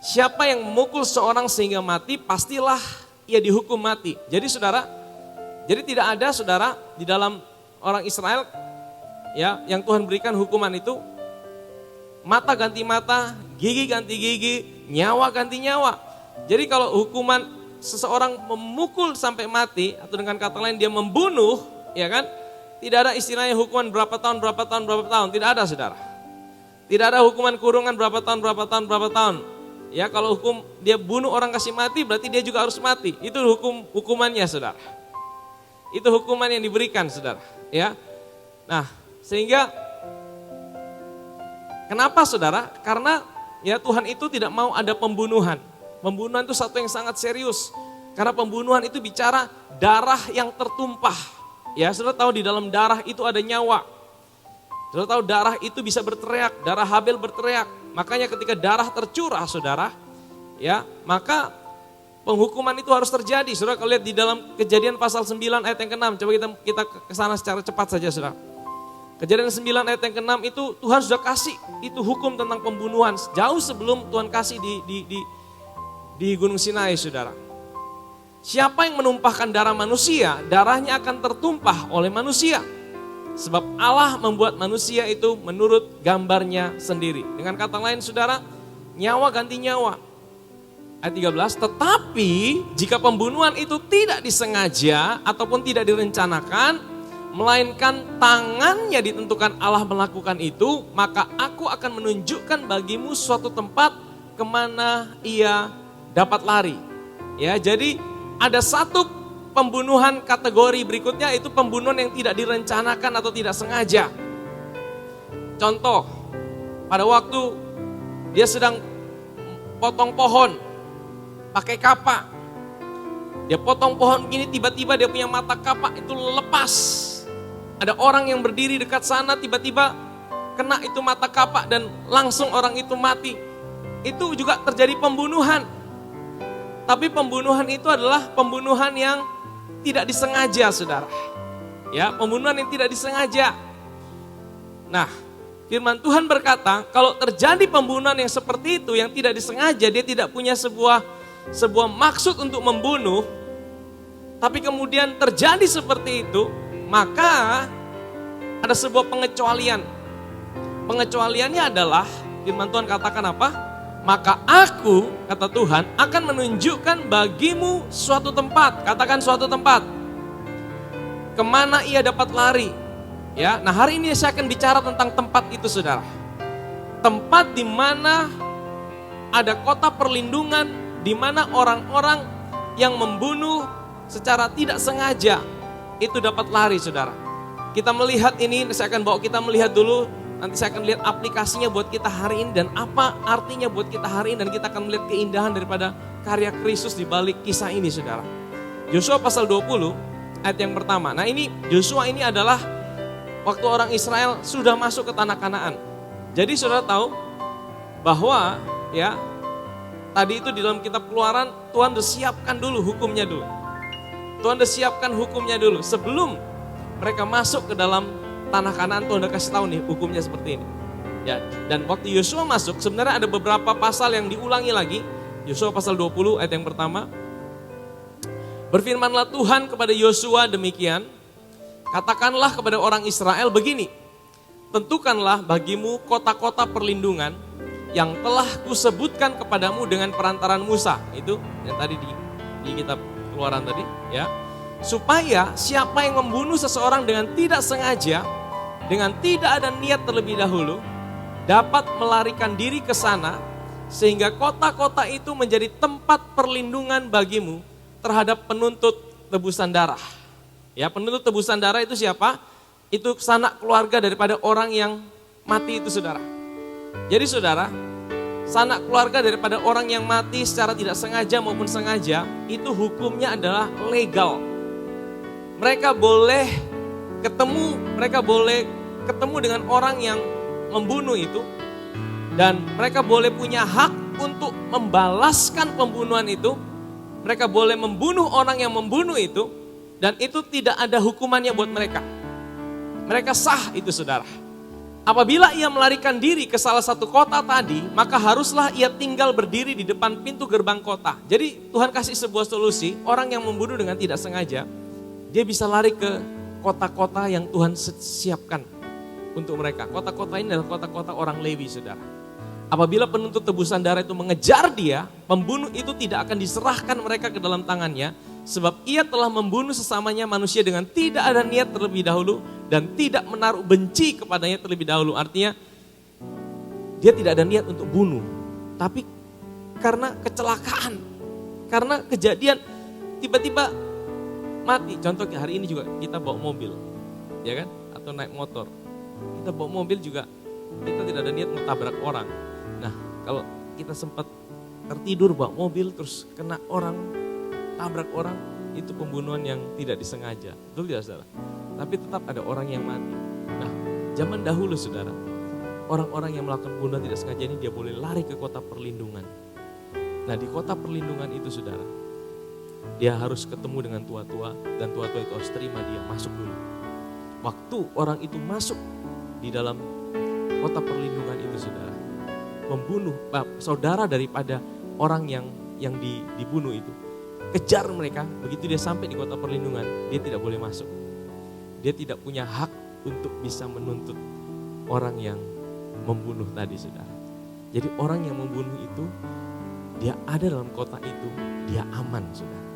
siapa yang memukul seorang sehingga mati, pastilah ia dihukum mati. Jadi saudara, jadi tidak ada saudara di dalam orang Israel ya yang Tuhan berikan hukuman itu mata ganti mata, gigi ganti gigi, nyawa ganti nyawa. Jadi kalau hukuman seseorang memukul sampai mati atau dengan kata lain dia membunuh, ya kan? Tidak ada istilahnya hukuman berapa tahun, tidak ada saudara. Tidak ada hukuman kurungan berapa tahun. Ya kalau hukum dia bunuh orang kasih mati berarti dia juga harus mati. Itu hukumannya saudara. Itu hukuman yang diberikan saudara. Ya, nah sehingga kenapa saudara? Karena ya Tuhan itu tidak mau ada pembunuhan. Pembunuhan itu satu yang sangat serius. Karena pembunuhan itu bicara darah yang tertumpah. Ya, saudara tahu di dalam darah itu ada nyawa. Saudara tahu darah itu bisa berteriak, darah Habel berteriak. Makanya ketika darah tercurah saudara, ya maka penghukuman itu harus terjadi. Saudara kalau lihat di dalam Kejadian pasal 9 ayat yang ke-6. Coba kita ke sana secara cepat saja saudara. Kejadian 9 ayat yang ke-6 itu Tuhan sudah kasih itu hukum tentang pembunuhan. Jauh sebelum Tuhan kasih di Gunung Sinai saudara. Siapa yang menumpahkan darah manusia, darahnya akan tertumpah oleh manusia. Sebab Allah membuat manusia itu menurut gambarnya sendiri. Dengan kata lain saudara, nyawa ganti nyawa. Ayat 13, tetapi jika pembunuhan itu tidak disengaja ataupun tidak direncanakan, melainkan tangannya ditentukan Allah melakukan itu, maka aku akan menunjukkan bagimu suatu tempat kemana ia dapat lari. Ya, jadi ada satu pembunuhan kategori berikutnya itu pembunuhan yang tidak direncanakan atau tidak sengaja. Contoh, pada waktu dia sedang potong pohon pakai kapak. Dia potong pohon gini tiba-tiba dia punya mata kapak itu lepas. Ada orang yang berdiri dekat sana tiba-tiba kena itu mata kapak dan langsung orang itu mati. Itu juga terjadi pembunuhan. Tapi pembunuhan itu adalah pembunuhan yang tidak disengaja saudara. Ya, pembunuhan yang tidak disengaja. Nah, firman Tuhan berkata, kalau terjadi pembunuhan yang seperti itu yang tidak disengaja, dia tidak punya sebuah maksud untuk membunuh, tapi kemudian terjadi seperti itu, maka ada sebuah pengecualian. Pengecualiannya adalah, firman Tuhan katakan apa? Maka aku, kata Tuhan, akan menunjukkan bagimu suatu tempat. Katakan suatu tempat. Kemana ia dapat lari. Ya, nah hari ini saya akan bicara tentang tempat itu saudara. Tempat di mana ada kota perlindungan, di mana orang-orang yang membunuh secara tidak sengaja itu dapat lari saudara. Kita melihat ini, saya akan bawa kita melihat dulu. Nanti saya akan lihat aplikasinya buat kita hari ini dan apa artinya buat kita hari ini. Dan kita akan melihat keindahan daripada karya Kristus di balik kisah ini saudara. Yosua pasal 20 ayat yang pertama. Nah ini Yosua ini adalah waktu orang Israel sudah masuk ke tanah Kanaan. Jadi saudara tahu bahwa ya tadi itu di dalam kitab Keluaran Tuhan udah siapkan dulu hukumnya dulu. Tuhan udah siapkan hukumnya dulu sebelum mereka masuk ke dalam tanah Kanaan. Tuhan udah kasih tahu nih hukumnya seperti ini. Ya, dan waktu Yosua masuk sebenarnya ada beberapa pasal yang diulangi lagi. Yosua pasal 20 ayat yang pertama. Berfirmanlah Tuhan kepada Yosua demikian, katakanlah kepada orang Israel begini, tentukanlah bagimu kota-kota perlindungan yang telah kusebutkan kepadamu dengan perantaran Musa. Itu yang tadi di kitab Keluaran tadi ya. Supaya siapa yang membunuh seseorang dengan tidak sengaja, dengan tidak ada niat terlebih dahulu, dapat melarikan diri ke sana, sehingga kota-kota itu menjadi tempat perlindungan bagimu terhadap penuntut tebusan darah. Ya, penuntut tebusan darah itu siapa? Itu sanak keluarga daripada orang yang mati itu saudara. Jadi saudara, sanak keluarga daripada orang yang mati secara tidak sengaja maupun sengaja, itu hukumnya adalah legal. Mereka boleh ketemu dengan orang yang membunuh itu, dan mereka boleh punya hak untuk membalaskan pembunuhan itu. Mereka boleh membunuh orang yang membunuh itu, dan itu tidak ada hukumannya buat mereka. Mereka sah itu saudara. Apabila ia melarikan diri ke salah satu kota tadi, maka haruslah ia tinggal berdiri di depan pintu gerbang kota. Jadi Tuhan kasih sebuah solusi, orang yang membunuh dengan tidak sengaja, dia bisa lari ke kota-kota yang Tuhan siapkan untuk mereka. Kota-kota ini adalah kota-kota orang Lewi, saudara. Apabila penuntut tebusan darah itu mengejar dia, pembunuh itu tidak akan diserahkan mereka ke dalam tangannya, sebab ia telah membunuh sesamanya manusia dengan tidak ada niat terlebih dahulu dan tidak menaruh benci kepadanya terlebih dahulu. Artinya dia tidak ada niat untuk bunuh, tapi karena kecelakaan, karena kejadian tiba-tiba mati. Contoh hari ini juga kita bawa mobil, ya kan? Atau naik motor. Kita bawa mobil juga kita tidak ada niat mau tabrak orang. Nah, kalau kita sempat tertidur bawa mobil terus kena orang, tabrak orang, itu pembunuhan yang tidak disengaja. Betul tidak, saudara? Tapi tetap ada orang yang mati. Nah, zaman dahulu, saudara, orang-orang yang melakukan pembunuhan tidak sengaja ini dia boleh lari ke kota perlindungan. Nah, di kota perlindungan itu, saudara, dia harus ketemu dengan tua-tua dan tua-tua itu harus terima dia masuk dulu. Waktu orang itu masuk di dalam kota perlindungan itu, saudara, membunuh saudara daripada orang yang dibunuh itu, kejar mereka. Begitu dia sampai di kota perlindungan, dia tidak boleh masuk. Dia tidak punya hak untuk bisa menuntut orang yang membunuh tadi, saudara. Jadi orang yang membunuh itu, dia ada dalam kota itu, dia aman, saudara.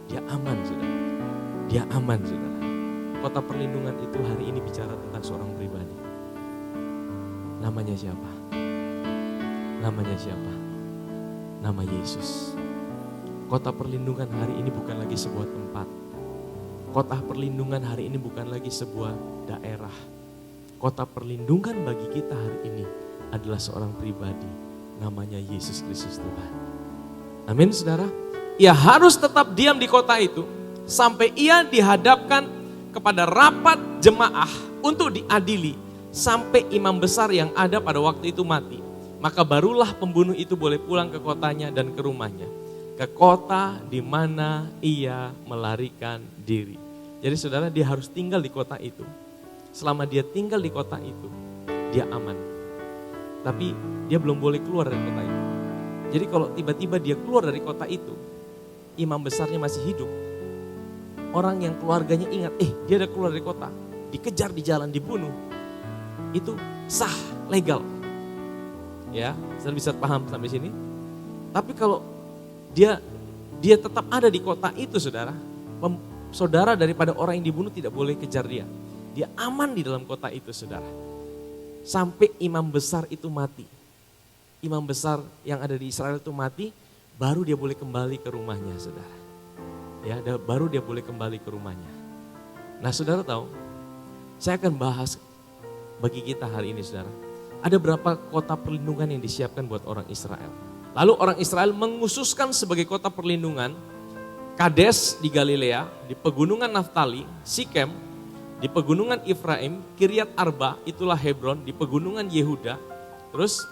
Dia aman, saudara. Dia aman, saudara. Kota perlindungan itu hari ini bicara tentang seorang pribadi. Namanya siapa? Namanya siapa? Nama Yesus. Kota perlindungan hari ini bukan lagi sebuah tempat. Kota perlindungan hari ini bukan lagi sebuah daerah. Kota perlindungan bagi kita hari ini adalah seorang pribadi. Namanya Yesus Kristus Tuhan. Amin, saudara. Ia harus tetap diam di kota itu sampai ia dihadapkan kepada rapat jemaah untuk diadili sampai imam besar yang ada pada waktu itu mati. Maka barulah pembunuh itu boleh pulang ke kotanya dan ke rumahnya, ke kota di mana ia melarikan diri. Jadi saudara, dia harus tinggal di kota itu. Selama dia tinggal di kota itu, dia aman. Tapi dia belum boleh keluar dari kota itu. Jadi kalau tiba-tiba dia keluar dari kota itu, imam besarnya masih hidup, orang yang keluarganya ingat, dia udah keluar dari kota, dikejar di jalan, dibunuh, itu sah, legal. Ya, saya bisa paham sampai sini. Tapi kalau dia tetap ada di kota itu, saudara, saudara daripada orang yang dibunuh tidak boleh kejar dia. Dia aman di dalam kota itu, saudara. Sampai imam besar itu mati. Imam besar yang ada di Israel itu mati, baru dia boleh kembali ke rumahnya, saudara. Ya, baru dia boleh kembali ke rumahnya. Nah, saudara tahu, saya akan bahas bagi kita hari ini, saudara. Ada berapa kota perlindungan yang disiapkan buat orang Israel. Lalu orang Israel mengususkan sebagai kota perlindungan Kades di Galilea, di pegunungan Naftali, Sikem, di pegunungan Efraim, Kiryat Arba, itulah Hebron, di pegunungan Yehuda. Terus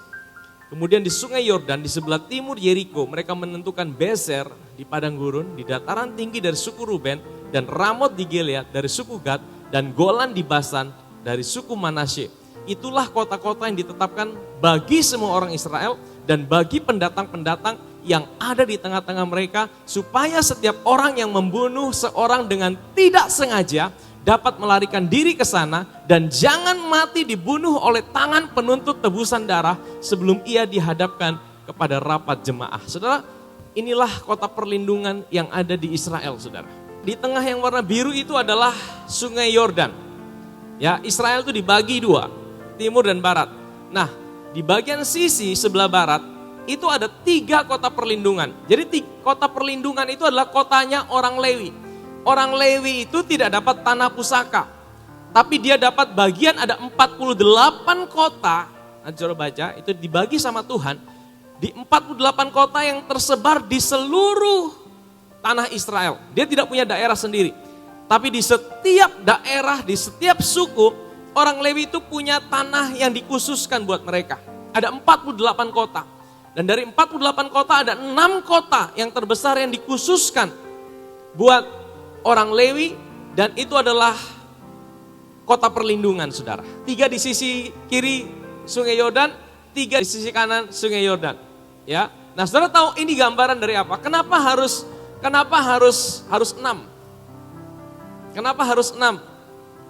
kemudian di sungai Yordan, di sebelah timur Yeriko, mereka menentukan Bezer di padang gurun, di dataran tinggi dari suku Ruben, dan Ramot di Gilead dari suku Gad, dan Golan di Basan dari suku Manasye. Itulah kota-kota yang ditetapkan bagi semua orang Israel dan bagi pendatang-pendatang yang ada di tengah-tengah mereka, supaya setiap orang yang membunuh seorang dengan tidak sengaja dapat melarikan diri ke sana dan jangan mati dibunuh oleh tangan penuntut tebusan darah sebelum ia dihadapkan kepada rapat jemaah. Saudara, inilah kota perlindungan yang ada di Israel, saudara. Di tengah yang warna biru itu adalah sungai Yordan. Ya, Israel itu dibagi dua, timur dan barat. Nah, di bagian sisi sebelah barat itu ada 3 kota perlindungan. Jadi kota perlindungan itu adalah kotanya orang Lewi. Orang Lewi itu tidak dapat tanah pusaka, tapi dia dapat bagian ada 48 kota. Nah, coba baca, itu dibagi sama Tuhan di 48 kota yang tersebar di seluruh tanah Israel. Dia tidak punya daerah sendiri, tapi di setiap daerah, di setiap suku, orang Lewi itu punya tanah yang dikhususkan buat mereka. Ada 48 kota. Dan dari 48 kota ada 6 kota yang terbesar yang dikhususkan buat orang Lewi. Dan itu adalah kota perlindungan, saudara. 3 di sisi kiri Sungai Yordan, 3 di sisi kanan Sungai Yordan. Ya, nah saudara tahu ini gambaran dari apa? Kenapa harus 6? Kenapa harus 6?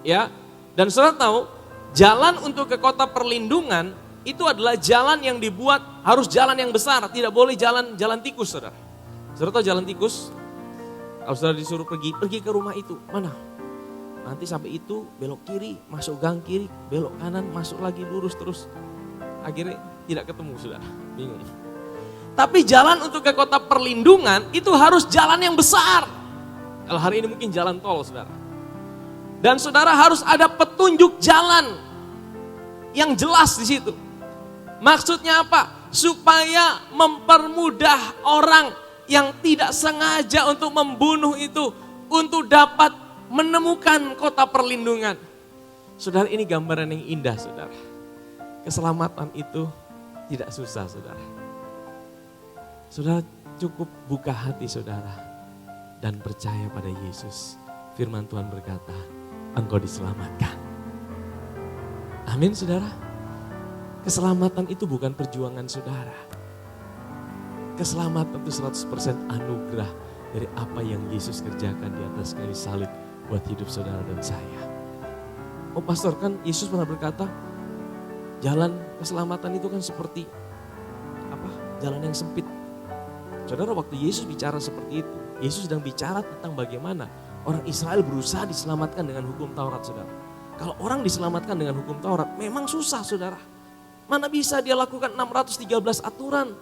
Ya, dan saudara tahu jalan untuk ke kota perlindungan itu adalah jalan yang dibuat harus jalan yang besar, tidak boleh jalan tikus, saudara. Saudara tahu jalan tikus? Kalau saudara disuruh pergi ke rumah itu, mana? Nanti sampai itu belok kiri, masuk gang kiri, belok kanan, masuk lagi lurus terus. Akhirnya tidak ketemu, saudara. Bingung. Tapi jalan untuk ke kota perlindungan itu harus jalan yang besar. Kalau hari ini mungkin jalan tol, saudara. Dan saudara harus ada petunjuk jalan yang jelas di situ. Maksudnya apa? Supaya mempermudah orang yang tidak sengaja untuk membunuh itu untuk dapat menemukan kota perlindungan. Saudara, ini gambaran yang indah, saudara. Keselamatan itu tidak susah, saudara. Saudara cukup buka hati, saudara, dan percaya pada Yesus. Firman Tuhan berkata, engkau diselamatkan. Amin, saudara. Keselamatan itu bukan perjuangan saudara. Keselamatan itu 100% anugerah dari apa yang Yesus kerjakan di atas kayu salib buat hidup saudara dan saya. Oh pastor, kan Yesus pernah berkata, jalan keselamatan itu kan seperti jalan yang sempit. Saudara, waktu Yesus bicara seperti itu, Yesus sedang bicara tentang bagaimana orang Israel berusaha diselamatkan dengan hukum Taurat, saudara. Kalau orang diselamatkan dengan hukum Taurat, memang susah, saudara. Mana bisa dia lakukan 613 aturan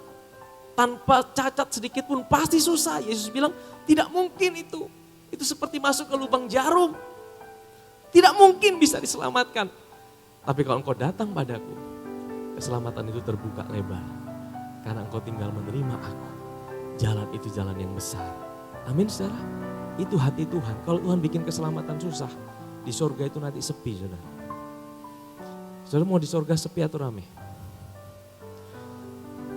tanpa cacat sedikit pun, pasti susah. Yesus bilang, tidak mungkin itu. Itu seperti masuk ke lubang jarum. Tidak mungkin bisa diselamatkan. Tapi kalau engkau datang padaku, keselamatan itu terbuka lebar. Karena engkau tinggal menerima aku. Jalan itu jalan yang besar. Amin, saudara. Itu hati Tuhan. Kalau Tuhan bikin keselamatan susah, di sorga itu nanti sepi, saudara. Saudara mau di sorga sepi atau rame?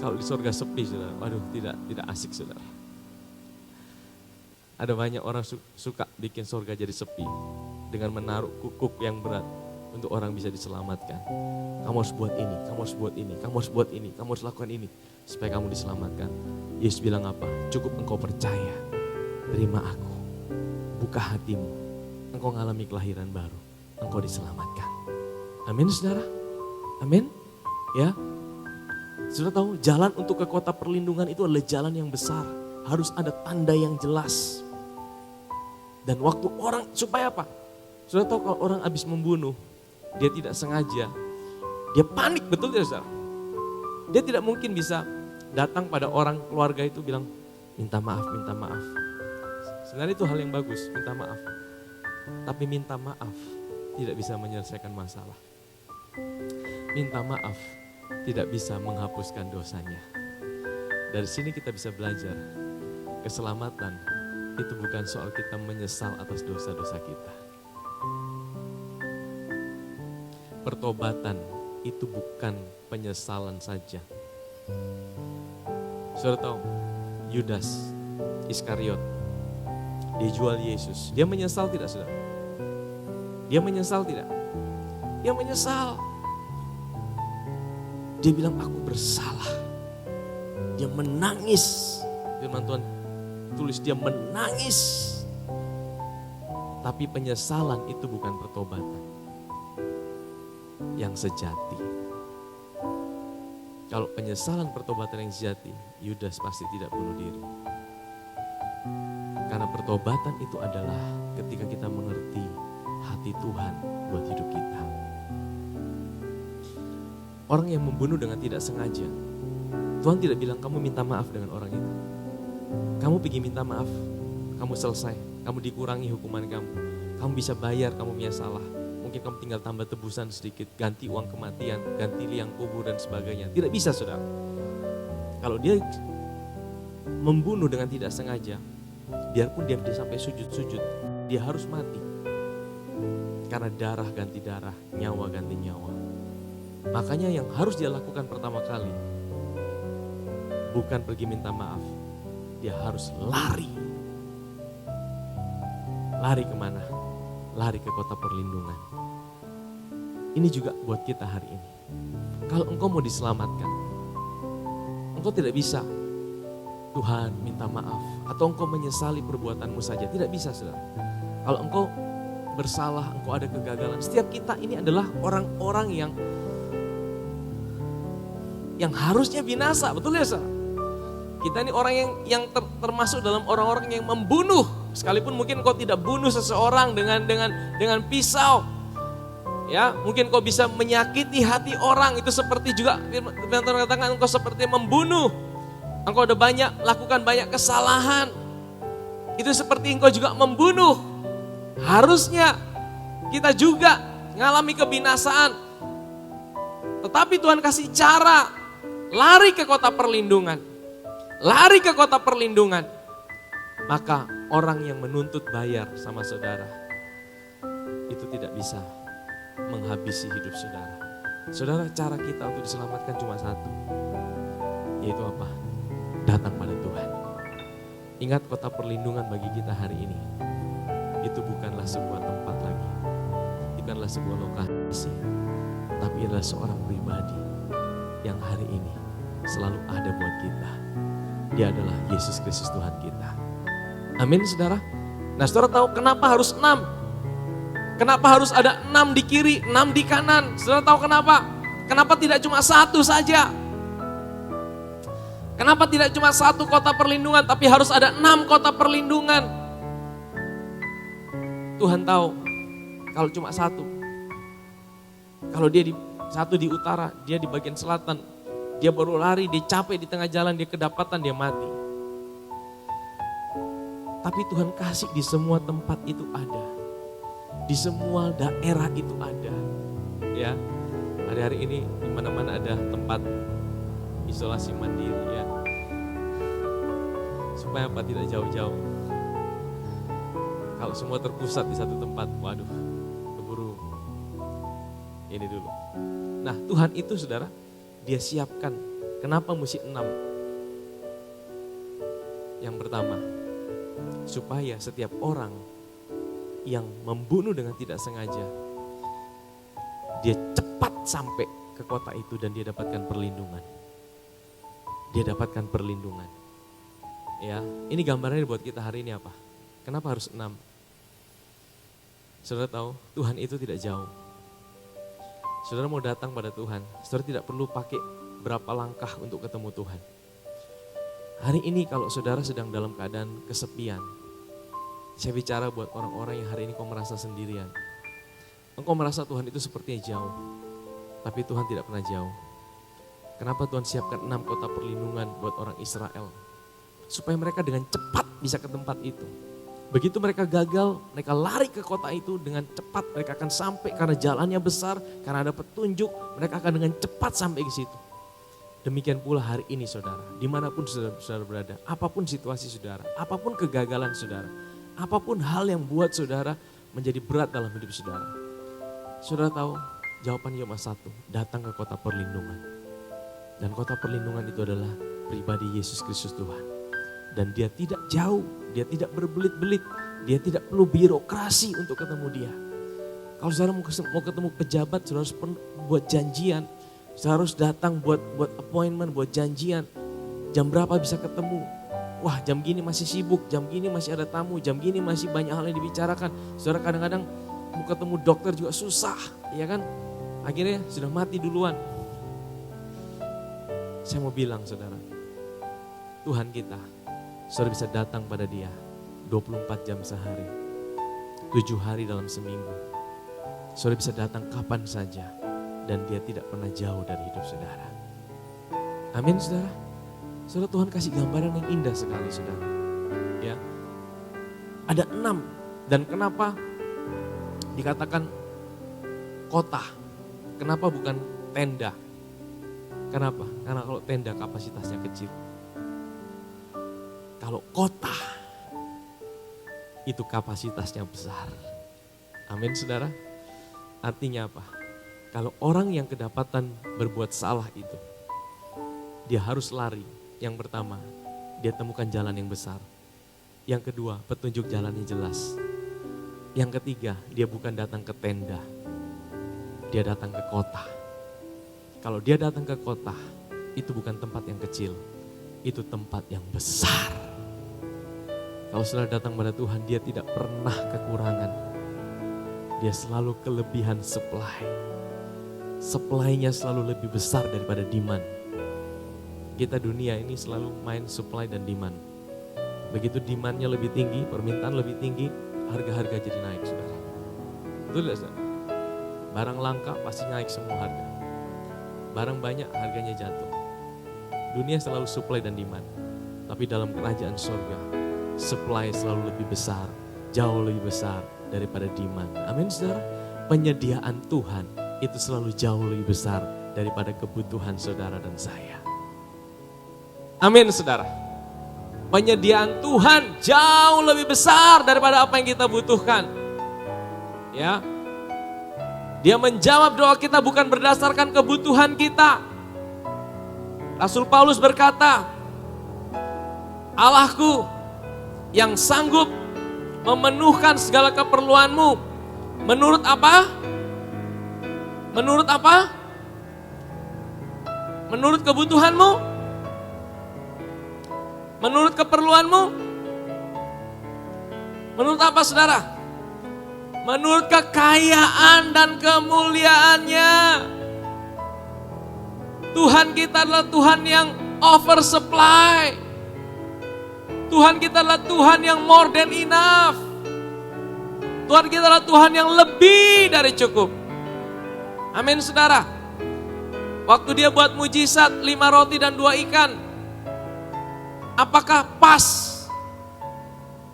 Kalau di sorga sepi, saudara, waduh tidak asik, saudara. Ada banyak orang suka bikin sorga jadi sepi dengan menaruh kukuk yang berat untuk orang bisa diselamatkan. Kamu harus buat ini, kamu harus buat ini, kamu harus buat ini, kamu harus lakukan ini supaya kamu diselamatkan. Yesus bilang apa? Cukup engkau percaya, terima aku, buka hatimu, engkau mengalami kelahiran baru, engkau diselamatkan. Amin, saudara. Amin. Ya. Saudara tahu jalan untuk ke kota perlindungan itu adalah jalan yang besar. Harus ada tanda yang jelas. Dan waktu orang, supaya apa? Saudara tahu kalau orang habis membunuh, dia tidak sengaja, dia panik, betul tidak, saudara? Dia tidak mungkin bisa datang pada orang keluarga itu bilang, minta maaf, minta maaf. Sebenarnya itu hal yang bagus, minta maaf. Tapi minta maaf tidak bisa menyelesaikan masalah. Minta maaf tidak bisa menghapuskan dosanya. Dari sini kita bisa belajar, keselamatan itu bukan soal kita menyesal atas dosa-dosa kita. Pertobatan itu bukan penyesalan saja. Saudara tahu, Yudas Iskariot, dia jual Yesus. Dia menyesal tidak, saudara? Dia menyesal tidak? Dia menyesal. Dia bilang, aku bersalah. Dia menangis. Firman Tuhan tulis dia menangis. Tapi penyesalan itu bukan pertobatan yang sejati. Kalau penyesalan pertobatan yang sejati, Yudas pasti tidak bunuh diri. Karena pertobatan itu adalah ketika kita mengerti hati Tuhan buat hidup kita. Orang yang membunuh dengan tidak sengaja, Tuhan tidak bilang kamu minta maaf dengan orang itu. Kamu pergi minta maaf, kamu selesai, kamu dikurangi hukuman kamu. Kamu bisa bayar, kamu punya salah. Mungkin kamu tinggal tambah tebusan sedikit, ganti uang kematian, ganti liang kubur dan sebagainya. Tidak bisa, saudara. Kalau dia membunuh dengan tidak sengaja, biarpun dia sampai sujud-sujud, dia harus mati. Karena darah ganti darah, nyawa ganti nyawa. Makanya yang harus dia lakukan pertama kali, bukan pergi minta maaf, dia harus lari. Lari kemana? Lari ke kota perlindungan. ini juga buat kita hari ini. Kalau engkau mau diselamatkan, engkau tidak bisa Tuhan minta maaf atau engkau menyesali perbuatanmu saja. Tidak bisa, saudara. Kalau engkau bersalah, engkau ada kegagalan. Setiap kita ini adalah orang-orang yang harusnya binasa, betul ya, saudara? Kita ini orang yang termasuk dalam orang-orang yang membunuh. Sekalipun mungkin kau tidak bunuh seseorang dengan pisau. Ya, mungkin kau bisa menyakiti hati orang. Itu seperti juga Tuhan katakan engkau seperti membunuh. Engkau udah lakukan banyak kesalahan. Itu seperti engkau juga membunuh. Harusnya kita juga mengalami kebinasaan. Tetapi Tuhan kasih cara, lari ke kota perlindungan. Lari ke kota perlindungan. Maka orang yang menuntut bayar sama saudara, itu tidak bisa menghabisi hidup saudara. Saudara, cara kita untuk diselamatkan cuma satu. Yaitu apa? Datang pada Tuhan. Ingat, kota perlindungan bagi kita hari ini, itu bukanlah sebuah tempat lagi. Bukanlah sebuah lokasi. Tapi adalah seorang pribadi yang hari ini selalu ada buat kita. Dia adalah Yesus Kristus Tuhan kita. Amin, saudara. Nah, saudara tahu kenapa harus 6? Kenapa harus ada 6 di kiri, 6 di kanan? Saudara tahu kenapa? Kenapa tidak cuma 1 saja? Kenapa tidak cuma 1 kota perlindungan, tapi harus ada 6 kota perlindungan? Tuhan tahu kalau cuma 1. Kalau dia satu di utara, dia di bagian selatan. Dia baru lari, dia capek di tengah jalan, dia kedapatan, dia mati. Tapi Tuhan kasih di semua tempat itu ada. Di semua daerah itu ada. Ya, hari-hari ini di mana-mana ada tempat isolasi mandiri ya. Supaya apa? Tidak jauh-jauh. Kalau semua terpusat di satu tempat, waduh, keburu ini dulu. Nah, Tuhan itu, saudara, dia siapkan. Kenapa mesti 6? Yang pertama, supaya setiap orang yang membunuh dengan tidak sengaja, dia cepat sampai ke kota itu dan dia dapatkan perlindungan. Dia dapatkan perlindungan. Ya, ini gambarnya buat kita hari ini apa? Kenapa harus 6? Saudara tahu, Tuhan itu tidak jauh. Saudara mau datang pada Tuhan, saudara tidak perlu pakai berapa langkah untuk ketemu Tuhan. Hari ini kalau saudara sedang dalam keadaan kesepian, saya bicara buat orang-orang yang hari ini kau merasa sendirian. Engkau merasa Tuhan itu sepertinya jauh, tapi Tuhan tidak pernah jauh. Kenapa Tuhan siapkan 6 kota perlindungan buat orang Israel? Supaya mereka dengan cepat bisa ke tempat itu. Begitu mereka gagal, mereka lari ke kota itu dengan cepat. Mereka akan sampai karena jalannya besar, karena ada petunjuk. Mereka akan dengan cepat sampai ke situ. Demikian pula hari ini, saudara. Dimanapun saudara berada, apapun situasi saudara, apapun kegagalan saudara, apapun hal yang buat saudara menjadi berat dalam hidup saudara. Saudara tahu, jawabannya cuma satu, datang ke kota perlindungan. Dan kota perlindungan itu adalah pribadi Yesus Kristus Tuhan. Dan dia tidak jauh, dia tidak berbelit-belit, dia tidak perlu birokrasi untuk ketemu dia. Kalau saudara mau ketemu pejabat, saudara harus buat janjian. Saudara harus datang buat appointment, buat janjian. Jam berapa bisa ketemu? Wah, jam gini masih sibuk, jam gini masih ada tamu, jam gini masih banyak hal yang dibicarakan. Saudara kadang-kadang mau ketemu dokter juga susah, ya kan? Akhirnya sudah mati duluan. Saya mau bilang, saudara, Tuhan kita, saudara bisa datang pada dia 24 jam sehari, 7 hari dalam seminggu. Saudara bisa datang kapan saja dan dia tidak pernah jauh dari hidup saudara. Amin, saudara. Saudara, Tuhan kasih gambaran yang indah sekali, saudara. Ya, ada 6. Dan kenapa dikatakan kota? Kenapa bukan tenda? Kenapa? Karena kalau tenda kapasitasnya kecil. Kalau kota, itu kapasitasnya besar. Amin, saudara. Artinya apa? Kalau orang yang kedapatan berbuat salah itu, dia harus lari. Yang pertama, dia temukan jalan yang besar. Yang kedua, petunjuk jalannya jelas. Yang ketiga, dia bukan datang ke tenda. dia datang ke kota. Kalau dia datang ke kota, itu bukan tempat yang kecil, itu tempat yang besar. Kalau saudara datang pada Tuhan, dia tidak pernah kekurangan. Dia selalu kelebihan supply. Supply-nya selalu lebih besar daripada demand. Kita dunia ini selalu main supply dan demand. Begitu demand-nya lebih tinggi, permintaan lebih tinggi, harga-harga jadi naik, saudara. Betul tidak, saudara? Barang langka pasti naik semua harga. Barang banyak harganya jatuh. Dunia selalu supply dan demand. Tapi dalam kerajaan surga, supply selalu lebih besar, jauh lebih besar daripada demand. Amin, saudara. Penyediaan Tuhan itu selalu jauh lebih besar daripada kebutuhan saudara dan saya. Amin, saudara. Penyediaan Tuhan jauh lebih besar daripada apa yang kita butuhkan. Ya. Dia menjawab doa kita bukan berdasarkan kebutuhan kita. Rasul Paulus berkata, Allahku yang sanggup memenuhkan segala keperluanmu. Menurut apa? Menurut apa? Menurut kebutuhanmu? Menurut keperluanmu? Menurut apa, saudara? Menurut kekayaan dan kemuliaannya. Tuhan kita adalah Tuhan yang oversupply. Tuhan kita adalah Tuhan yang more than enough. Tuhan kita adalah Tuhan yang lebih dari cukup. Amin, saudara. Waktu dia buat mujizat 5 roti dan 2 ikan. Apakah pas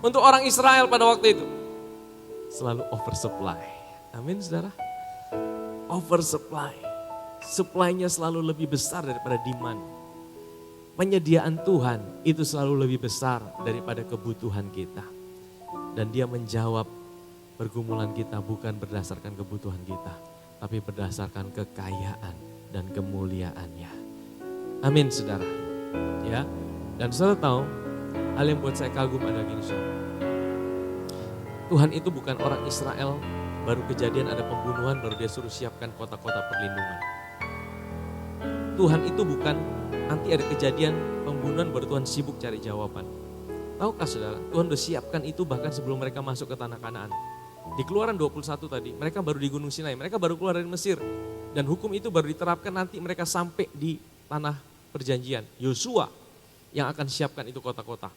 untuk orang Israel pada waktu itu? Selalu oversupply. Amin, saudara. Oversupply. Supply-nya selalu lebih besar daripada demand. Penyediaan Tuhan itu selalu lebih besar daripada kebutuhan kita. Dan dia menjawab pergumulan kita bukan berdasarkan kebutuhan kita, tapi berdasarkan kekayaan dan kemuliaannya. Amin, saudara. Ya. Dan saudara tahu, hal yang buat saya kagum ada gini, saudara. Tuhan itu bukan orang Israel, baru kejadian ada pembunuhan, baru dia suruh siapkan kota-kota perlindungan. Tuhan itu bukan nanti ada kejadian pembunuhan, baru Tuhan sibuk cari jawaban. Tahukah saudara, Tuhan udah siapkan itu bahkan sebelum mereka masuk ke tanah Kanaan. Di Keluaran 21 tadi, mereka baru di Gunung Sinai, mereka baru keluar dari Mesir. Dan hukum itu baru diterapkan nanti mereka sampai di tanah perjanjian. Yosua yang akan siapkan itu kota-kota.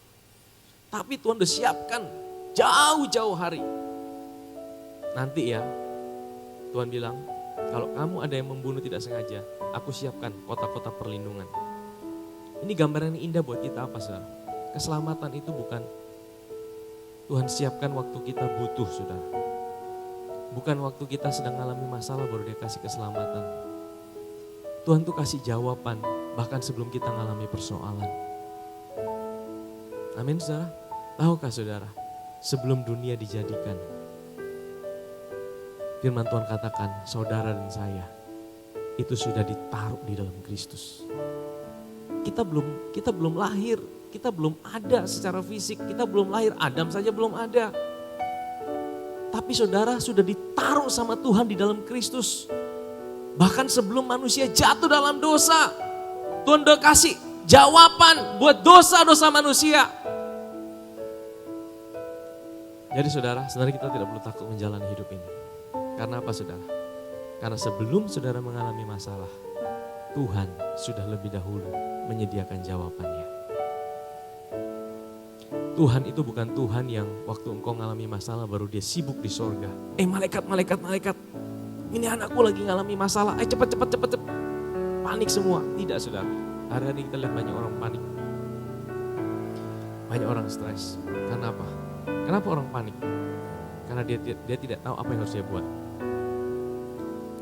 Tapi Tuhan udah siapkan jauh-jauh hari. Nanti ya, Tuhan bilang, kalau kamu ada yang membunuh tidak sengaja, aku siapkan kota-kota perlindungan. Ini gambaran yang indah buat kita apa, saudara? Keselamatan itu bukan Tuhan siapkan waktu kita butuh, saudara. Bukan waktu kita sedang mengalami masalah baru dia kasih keselamatan. Tuhan tuh kasih jawaban bahkan sebelum kita mengalami persoalan. Amin, saudara. Tahukah saudara, sebelum dunia dijadikan, firman Tuhan katakan, saudara dan saya itu sudah ditaruh di dalam Kristus. Kita belum lahir, kita belum ada secara fisik, kita belum lahir, Adam saja belum ada. Tapi saudara sudah ditaruh sama Tuhan di dalam Kristus. Bahkan sebelum manusia jatuh dalam dosa, Tuhan udah kasih jawaban buat dosa-dosa manusia. Jadi saudara, sebenarnya kita tidak perlu takut menjalani hidup ini. Karena apa, saudara? Karena sebelum saudara mengalami masalah, Tuhan sudah lebih dahulu menyediakan jawabannya. Tuhan itu bukan Tuhan yang waktu engkau mengalami masalah baru dia sibuk di sorga. Malaikat, ini anakku lagi mengalami masalah, cepat. Panik semua. Tidak, saudara. Hari-hari kita lihat banyak orang panik. Banyak orang stres. Karena apa? Kenapa orang panik? Karena dia tidak tahu apa yang harus dia buat.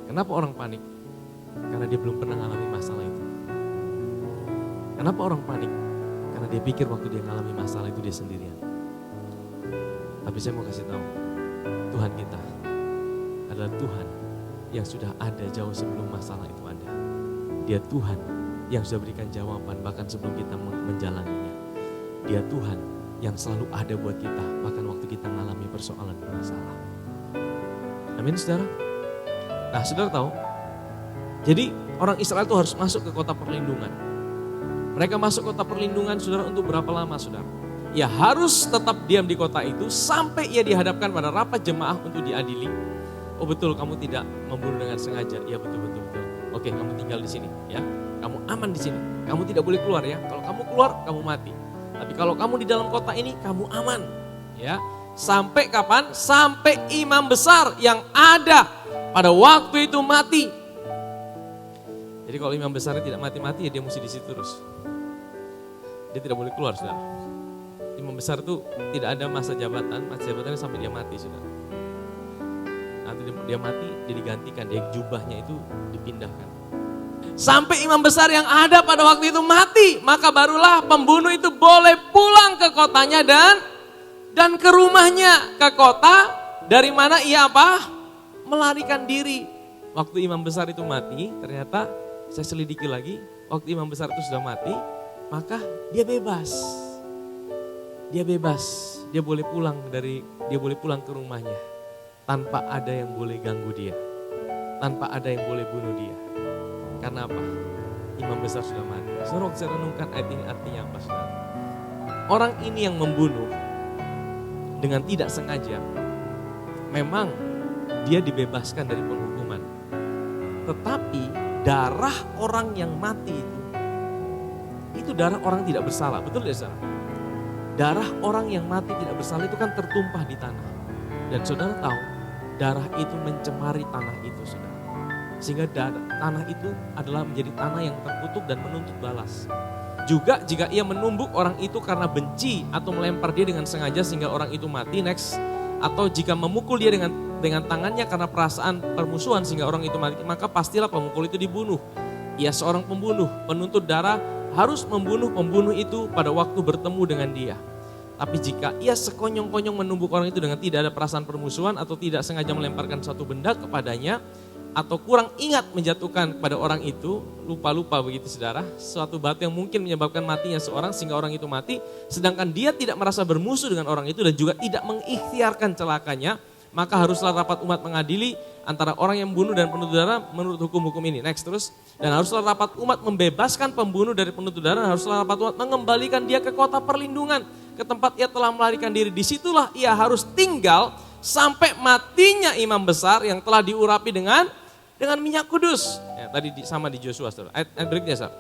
Kenapa orang panik? Karena dia belum pernah mengalami masalah itu. Kenapa orang panik? Karena dia pikir waktu dia mengalami masalah itu dia sendirian. Tapi saya mau kasih tahu, Tuhan kita adalah Tuhan yang sudah ada jauh sebelum masalah itu ada. Dia Tuhan yang sudah berikan jawaban bahkan sebelum kita menjalaninya. Dia Tuhan yang selalu ada buat kita bahkan waktu kita mengalami persoalan dan masalah. Amin, saudara. Nah, saudara tahu, jadi orang Israel itu harus masuk ke kota perlindungan. Mereka masuk kota perlindungan, saudara, untuk berapa lama, saudara? Ya harus tetap diam di kota itu sampai ia dihadapkan pada rapat jemaah untuk diadili. Oh betul, kamu tidak membunuh dengan sengaja. Ya betul. Oke, kamu tinggal di sini, ya. Kamu aman di sini. Kamu tidak boleh keluar, ya. Kalau kamu keluar, kamu mati. Tapi kalau kamu di dalam kota ini, kamu aman, ya. Sampai kapan? Sampai imam besar yang ada pada waktu itu mati. Jadi kalau imam besarnya tidak mati-mati, ya dia mesti di situ terus. Dia tidak boleh keluar, saudara. Imam besar itu tidak ada masa jabatannya sampai dia mati, saudara. Nanti dia mati, dia digantikan, dia jubahnya itu dipindahkan. Sampai imam besar yang ada pada waktu itu mati, maka barulah pembunuh itu boleh pulang ke kotanya dan ke rumahnya, ke kota dari mana ia apa? Melarikan diri. Waktu imam besar itu mati, ternyata saya selidiki lagi, waktu imam besar itu sudah mati, maka dia bebas. Dia boleh pulang ke rumahnya tanpa ada yang boleh ganggu dia, tanpa ada yang boleh bunuh dia. Karena apa? Imam besar sudah mati. Saudara, saya renungkan ayat ini artinya apa, saudara? Orang ini yang membunuh dengan tidak sengaja, memang dia dibebaskan dari penghukuman. Tetapi darah orang yang mati itu darah orang tidak bersalah, betul tidak, saudara? Darah orang yang mati tidak bersalah itu kan tertumpah di tanah. Dan saudara tahu, darah itu mencemari tanah itu, saudara. Sehingga tanah itu adalah menjadi tanah yang terkutuk dan menuntut balas. Juga jika ia menumbuk orang itu karena benci atau melempar dia dengan sengaja sehingga orang itu mati, next. Atau jika memukul dia dengan tangannya karena perasaan permusuhan sehingga orang itu mati, maka pastilah pemukul itu dibunuh. Ia seorang pembunuh, penuntut darah harus membunuh pembunuh itu pada waktu bertemu dengan dia. Tapi jika ia sekonyong-konyong menumbuk orang itu dengan tidak ada perasaan permusuhan atau tidak sengaja melemparkan suatu benda kepadanya, atau kurang ingat menjatuhkan kepada orang itu, lupa-lupa begitu, saudara, suatu batu yang mungkin menyebabkan matinya seorang sehingga orang itu mati, sedangkan dia tidak merasa bermusuh dengan orang itu dan juga tidak mengikhtiarkan celakanya, maka haruslah rapat umat mengadili antara orang yang membunuh dan penuntut darah menurut hukum-hukum ini. Next terus. Dan haruslah rapat umat membebaskan pembunuh dari penuntut darah, dan haruslah rapat umat mengembalikan dia ke kota perlindungan, ke tempat ia telah melarikan diri. Disitulah ia harus tinggal sampai matinya imam besar yang telah diurapi dengan minyak kudus. Ya, tadi sama di Joshua, ayat berikutnya, saudara.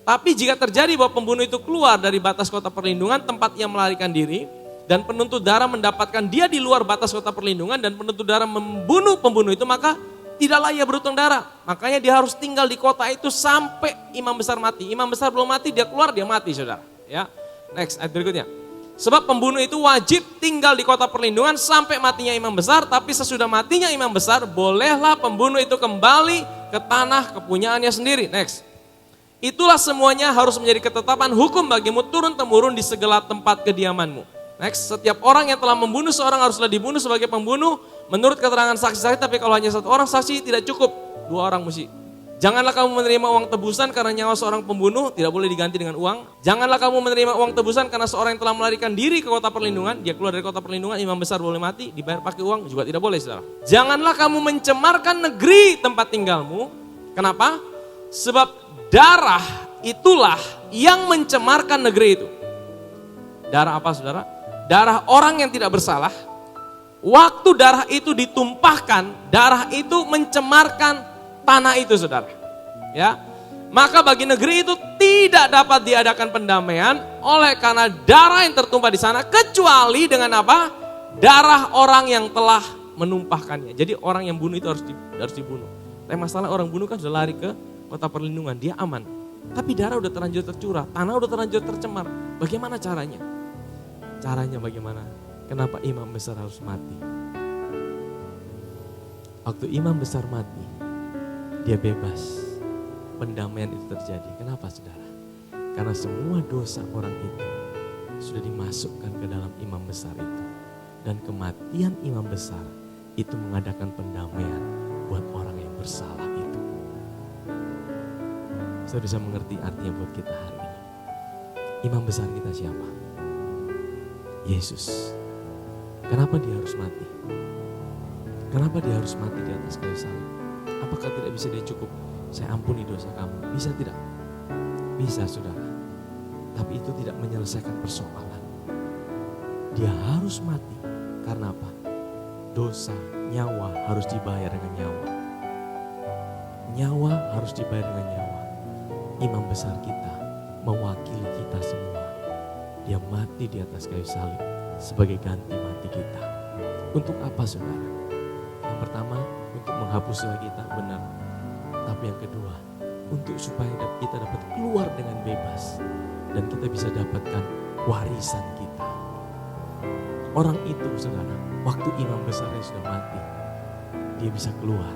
Tapi jika terjadi bahwa pembunuh itu keluar dari batas kota perlindungan tempat ia melarikan diri, dan penuntut darah mendapatkan dia di luar batas kota perlindungan dan penuntut darah membunuh pembunuh itu, maka tidaklah ia berutang darah. Makanya dia harus tinggal di kota itu sampai imam besar mati. Imam besar belum mati, dia keluar, dia mati, saudara. Ya, next ayat berikutnya. Sebab pembunuh itu wajib tinggal di kota perlindungan sampai matinya imam besar, tapi sesudah matinya imam besar, bolehlah pembunuh itu kembali ke tanah kepunyaannya sendiri. Next. Itulah semuanya harus menjadi ketetapan hukum bagimu turun-temurun di segala tempat kediamanmu. Next, setiap orang yang telah membunuh seorang haruslah dibunuh sebagai pembunuh menurut keterangan saksi-saksi, tapi kalau hanya satu orang saksi tidak cukup, 2 orang mesti. Janganlah kamu menerima uang tebusan karena nyawa seorang pembunuh tidak boleh diganti dengan uang. Janganlah kamu menerima uang tebusan karena seorang yang telah melarikan diri ke kota perlindungan, dia keluar dari kota perlindungan, imam besar boleh mati, dibayar pakai uang juga tidak boleh, saudara. Janganlah kamu mencemarkan negeri tempat tinggalmu. Kenapa? Sebab darah itulah yang mencemarkan negeri itu. Darah apa, saudara? Darah orang yang tidak bersalah. Waktu darah itu ditumpahkan, darah itu mencemarkan tanah itu, saudara. Ya, maka bagi negeri itu tidak dapat diadakan pendamaian oleh karena darah yang tertumpah di sana, kecuali dengan apa? Darah orang yang telah menumpahkannya. Jadi orang yang bunuh itu harus dibunuh. Tapi masalah orang bunuh kan sudah lari ke kota perlindungan, dia aman. Tapi darah udah terlanjur tercurah, tanah udah terlanjur tercemar. Bagaimana caranya? Caranya bagaimana? Kenapa imam besar harus mati? Waktu imam besar mati, dia bebas. Pendamaian itu terjadi. Kenapa, saudara? Karena semua dosa orang itu sudah dimasukkan ke dalam imam besar itu. Dan kematian imam besar itu mengadakan pendamaian buat orang yang bersalah itu. Saya bisa mengerti artinya buat kita hari ini. Imam besar kita siapa? Yesus. Kenapa dia harus mati? Kenapa dia harus mati di atas kayu salib? Apakah tidak bisa dia cukup? Saya ampuni dosa kamu. Bisa tidak? Bisa saudara. Tapi itu tidak menyelesaikan persoalan. Dia harus mati. Karena apa? Dosa, nyawa harus dibayar dengan nyawa. Nyawa harus dibayar dengan nyawa. Imam besar kita mewakili kita semua. Dia mati di atas kayu salib sebagai ganti mati kita. Untuk apa saudara? Yang pertama, untuk menghapus dosa kita, benar. Tapi yang kedua, untuk supaya kita dapat keluar dengan bebas. Dan kita bisa dapatkan warisan kita. Orang itu saudara, waktu imam besarnya sudah mati, dia bisa keluar.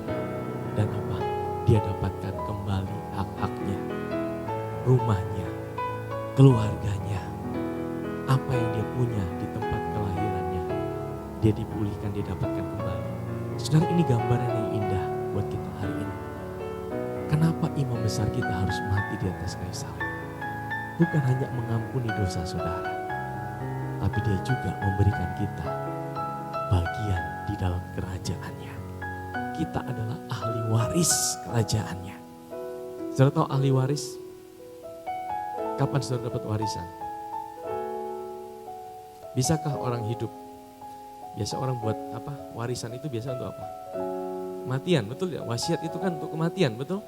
Dan apa? Dia dapatkan kembali hak-haknya. Rumahnya, keluarganya. Apa yang dia punya di tempat kelahirannya. Dia dipulihkan, dia dapatkan kembali. Saudara, ini gambaran yang indah buat kita hari ini. Kenapa imam besar kita harus mati di atas kayu salib? Bukan hanya mengampuni dosa saudara, tapi dia juga memberikan kita bagian di dalam kerajaannya. Kita adalah ahli waris kerajaannya. Saudara tahu ahli waris? Kapan saudara dapat warisan? Bisakah orang hidup? Biasa orang buat apa? Warisan itu biasa untuk apa? Kematian, betul ya? Wasiat itu kan untuk kematian, betul?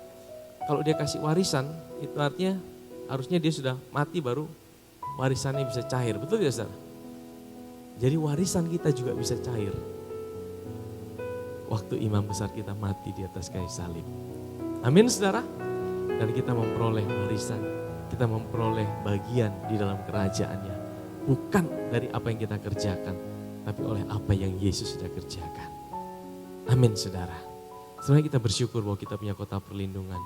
Kalau dia kasih warisan, itu artinya harusnya dia sudah mati baru warisannya bisa cair, betul ya saudara? Jadi warisan kita juga bisa cair. Waktu imam besar kita mati di atas kayu salib. Amin saudara? Dan kita memperoleh warisan, kita memperoleh bagian di dalam kerajaannya. Bukan dari apa yang kita kerjakan, tapi oleh apa yang Yesus sudah kerjakan. Amin saudara. Sebenarnya kita bersyukur bahwa kita punya kota perlindungan.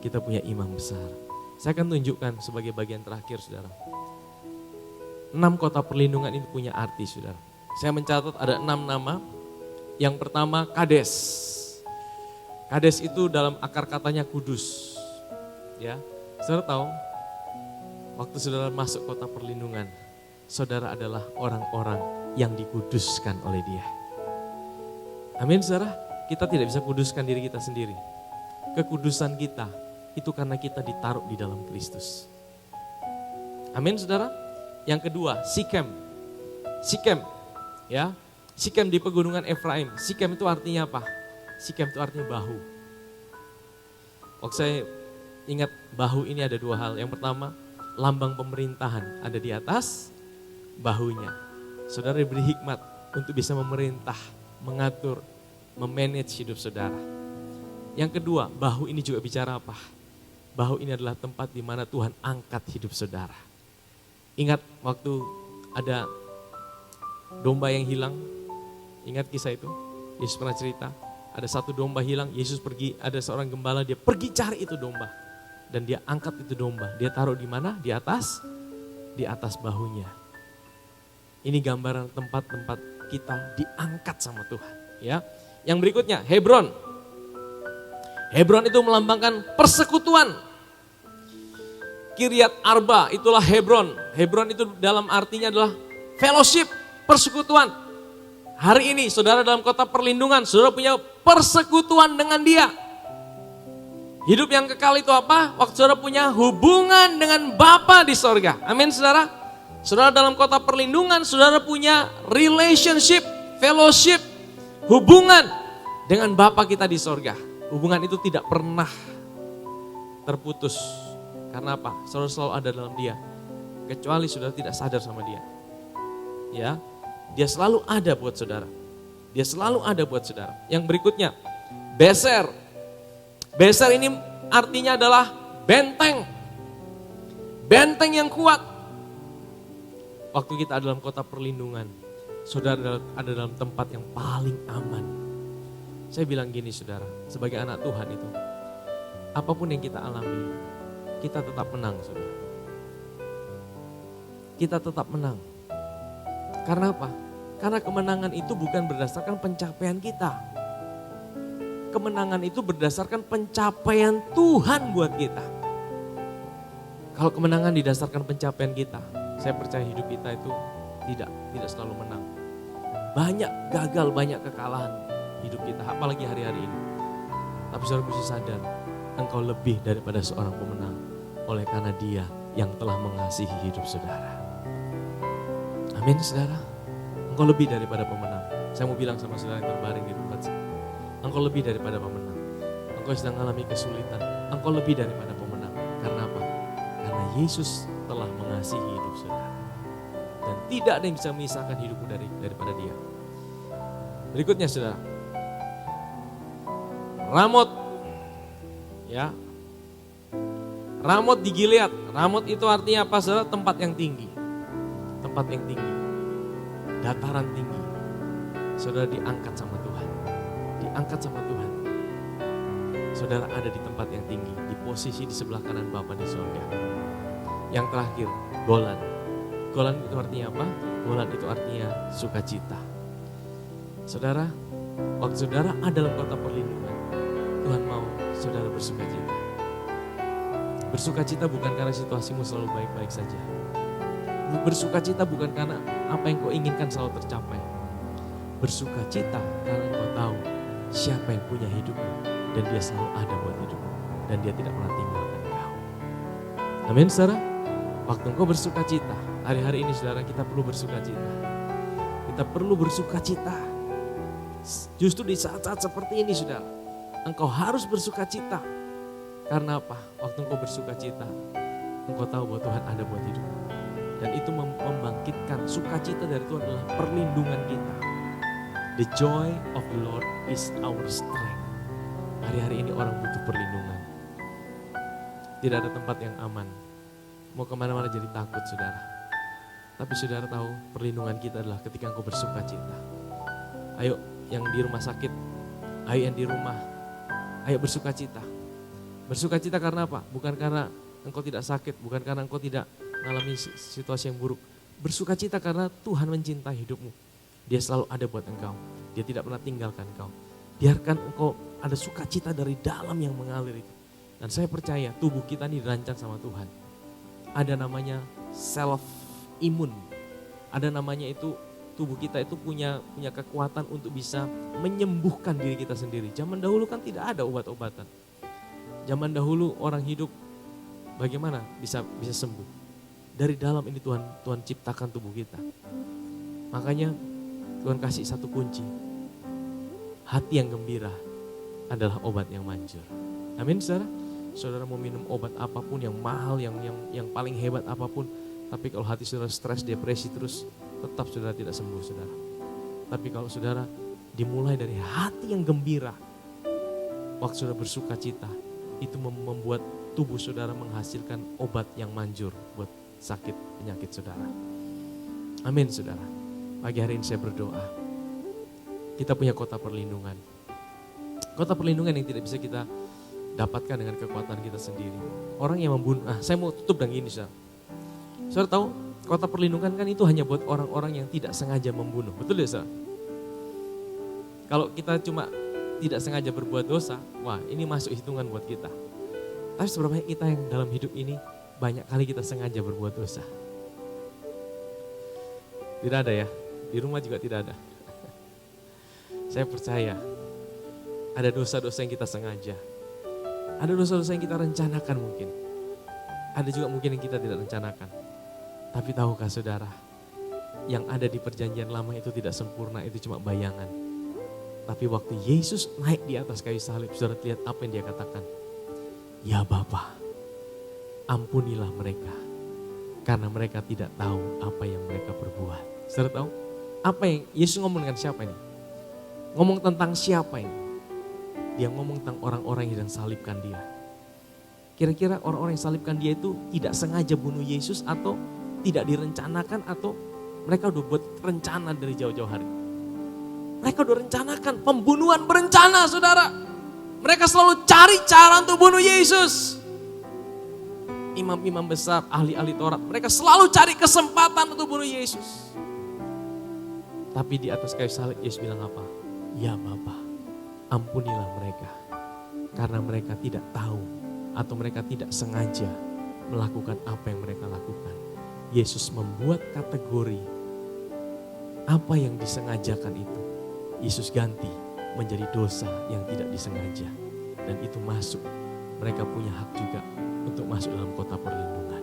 Kita punya imam besar. Saya akan tunjukkan sebagai bagian terakhir saudara. 6 kota perlindungan ini punya arti saudara. Saya mencatat ada 6 nama. Yang pertama Kades. Kades itu dalam akar katanya kudus. Ya, saudara tahu waktu saudara masuk kota perlindungan, saudara adalah orang-orang yang dikuduskan oleh Dia. Amin saudara, kita tidak bisa kuduskan diri kita sendiri. Kekudusan kita itu karena kita ditaruh di dalam Kristus. Amin saudara. Yang kedua, Sikem. Sikem, ya. Sikem di pegunungan Efraim. Sikem itu artinya apa? Sikem itu artinya bahu. Waktu saya ingat bahu ini ada 2 hal. Yang pertama, lambang pemerintahan ada di atas bahunya. Saudara diberi hikmat untuk bisa memerintah, mengatur, memanage hidup saudara. Yang kedua, bahu ini juga bicara apa? Bahu ini adalah tempat di mana Tuhan angkat hidup saudara. Ingat waktu ada domba yang hilang, ingat kisah itu? Yesus pernah cerita, ada satu domba hilang, Yesus pergi, ada seorang gembala, dia pergi cari itu domba. Dan dia angkat itu domba, dia taruh di mana? Di atas bahunya. Ini gambaran tempat-tempat kita diangkat sama Tuhan. Ya. Yang berikutnya, Hebron. Hebron itu melambangkan persekutuan. Kiryat Arba itulah Hebron. Hebron itu dalam artinya adalah fellowship, persekutuan. Hari ini saudara dalam kota perlindungan, saudara punya persekutuan dengan Dia. Hidup yang kekal itu apa? Waktu saudara punya hubungan dengan Bapa di sorga. Amin saudara. Saudara dalam kota perlindungan, saudara punya relationship, fellowship, hubungan dengan Bapa kita di sorga. Hubungan itu tidak pernah terputus. Karena apa? Saudara selalu ada dalam Dia. Kecuali saudara tidak sadar sama Dia. Ya, Dia selalu ada buat saudara. Dia selalu ada buat saudara. Yang berikutnya, Beser. Beser ini artinya adalah benteng. Benteng yang kuat. Waktu kita ada dalam kota perlindungan, saudara ada dalam tempat yang paling aman. Saya bilang gini saudara, sebagai anak Tuhan itu, apapun yang kita alami, kita tetap menang saudara. Kita tetap menang. Karena apa? Karena kemenangan itu bukan berdasarkan pencapaian kita. Kemenangan itu berdasarkan pencapaian Tuhan buat kita. Kalau kemenangan didasarkan pencapaian kita, saya percaya hidup kita itu tidak selalu menang. Banyak gagal, banyak kekalahan hidup kita, apalagi hari-hari ini. Tapi saudara mesti sadar, engkau lebih daripada seorang pemenang. Oleh karena Dia yang telah mengasihi hidup saudara. Amin saudara. Engkau lebih daripada pemenang. Saya mau bilang sama saudara yang terbaring di tempat sini. Engkau lebih daripada pemenang. Engkau sedang mengalami kesulitan. Engkau lebih daripada pemenang. Karena apa? Karena Yesus telah mengasihi hidup saudara. Dan tidak ada yang bisa memisahkan hidupmu daripada Dia. Berikutnya saudara. Ramot. Ya. Ramot di Gilead. Ramot itu artinya apa saudara? Tempat yang tinggi. Tempat yang tinggi. Dataran tinggi. Saudara diangkat sama Tuhan. Diangkat sama Tuhan. Saudara ada di tempat yang tinggi. Di posisi di sebelah kanan Bapa di surga. Yang terakhir, Golan. Golan itu artinya apa? Golan itu artinya sukacita. Saudara, waktu saudara ada dalam kota perlindungan, Tuhan mau saudara bersukacita. Bersukacita bukan karena situasimu selalu baik-baik saja. Bersukacita bukan karena apa yang kau inginkan selalu tercapai. Bersukacita karena kau tahu siapa yang punya hidupmu dan Dia selalu ada buat hidupmu dan Dia tidak pernah tinggalkan kau. Amin saudara. Waktu engkau bersukacita, hari-hari ini saudara kita perlu bersukacita. Kita perlu bersukacita. Justru di saat-saat seperti ini saudara, engkau harus bersukacita. Karena apa? Waktu engkau bersukacita, engkau tahu bahwa Tuhan ada buat hidupmu. Dan itu membangkitkan sukacita dari Tuhan adalah perlindungan kita. The joy of the Lord is our strength. Hari-hari ini orang butuh perlindungan. Tidak ada tempat yang aman. Mau kemana-mana jadi takut saudara. Tapi saudara tahu perlindungan kita adalah ketika engkau bersukacita. Ayo yang di rumah sakit, ayo yang di rumah, ayo bersukacita. Bersukacita karena apa? Bukan karena engkau tidak sakit, bukan karena engkau tidak mengalami situasi yang buruk. Bersukacita karena Tuhan mencintai hidupmu. Dia selalu ada buat engkau. Dia tidak pernah tinggalkan engkau. Biarkan engkau ada sukacita dari dalam yang mengalir itu. Dan saya percaya tubuh kita ini dirancang sama Tuhan. Ada namanya self imun. Ada namanya itu tubuh kita itu punya kekuatan untuk bisa menyembuhkan diri kita sendiri. Zaman dahulu kan tidak ada obat-obatan. Zaman dahulu orang hidup bagaimana bisa sembuh? Dari dalam ini Tuhan ciptakan tubuh kita. Makanya Tuhan kasih satu kunci. Hati yang gembira adalah obat yang manjur. Amin saudara. Saudara mau minum obat apapun yang mahal, yang paling hebat apapun. Tapi kalau hati saudara stres, depresi terus, tetap saudara tidak sembuh saudara. Tapi kalau saudara dimulai dari hati yang gembira, waktu saudara bersuka cita, itu membuat tubuh saudara menghasilkan obat yang manjur buat sakit penyakit saudara. Amin saudara. Pagi hari ini saya berdoa. Kita punya kota perlindungan. Kota perlindungan yang tidak bisa kita dapatkan dengan kekuatan kita sendiri. Orang yang membunuh, saya mau tutup dengan ini saudara. Saudara tahu kota perlindungan kan itu hanya buat orang-orang yang tidak sengaja membunuh. Betul ya saudara? Kalau kita cuma tidak sengaja berbuat dosa, wah ini masuk hitungan buat kita. Tapi seberapa kita yang dalam hidup ini banyak kali kita sengaja berbuat dosa. Tidak ada ya, di rumah juga tidak ada. Saya percaya ada dosa-dosa yang kita sengaja. Ada dosa-dosa yang kita rencanakan mungkin. Ada juga mungkin yang kita tidak rencanakan. Tapi tahukah saudara, yang ada di perjanjian lama itu tidak sempurna, itu cuma bayangan. Tapi waktu Yesus naik di atas kayu salib, saudara lihat apa yang dia katakan. Ya Bapa, ampunilah mereka, karena mereka tidak tahu apa yang mereka perbuat. Saudara tahu, apa yang Yesus ngomong dengan siapa ini? Ngomong tentang siapa ini? Dia ngomong tentang orang-orang yang salibkan dia. Kira-kira orang-orang yang salibkan dia itu tidak sengaja bunuh Yesus atau tidak direncanakan atau mereka udah buat rencana dari jauh-jauh hari. Mereka udah rencanakan pembunuhan berencana saudara. Mereka selalu cari cara untuk bunuh Yesus. Imam-imam besar, ahli-ahli Taurat, mereka selalu cari kesempatan untuk bunuh Yesus. Tapi di atas kayu salib Yesus bilang apa? Ya Bapa, ampunilah mereka, karena mereka tidak tahu atau mereka tidak sengaja melakukan apa yang mereka lakukan. Yesus membuat kategori apa yang disengajakan itu. Yesus ganti menjadi dosa yang tidak disengaja. dan itu masuk. Mereka punya hak juga untuk masuk dalam kota perlindungan.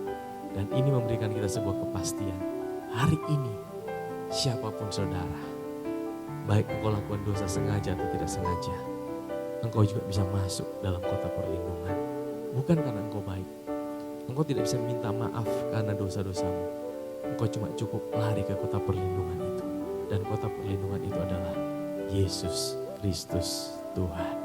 Dan ini memberikan kita sebuah kepastian. Hari ini siapapun saudara, baik engkau lakukan dosa sengaja atau tidak sengaja, engkau juga bisa masuk dalam kota perlindungan. Bukan karena engkau baik. Engkau tidak bisa minta maaf karena dosa-dosamu. Engkau cuma cukup lari ke kota perlindungan itu. Dan kota perlindungan itu adalah Yesus Kristus Tuhan.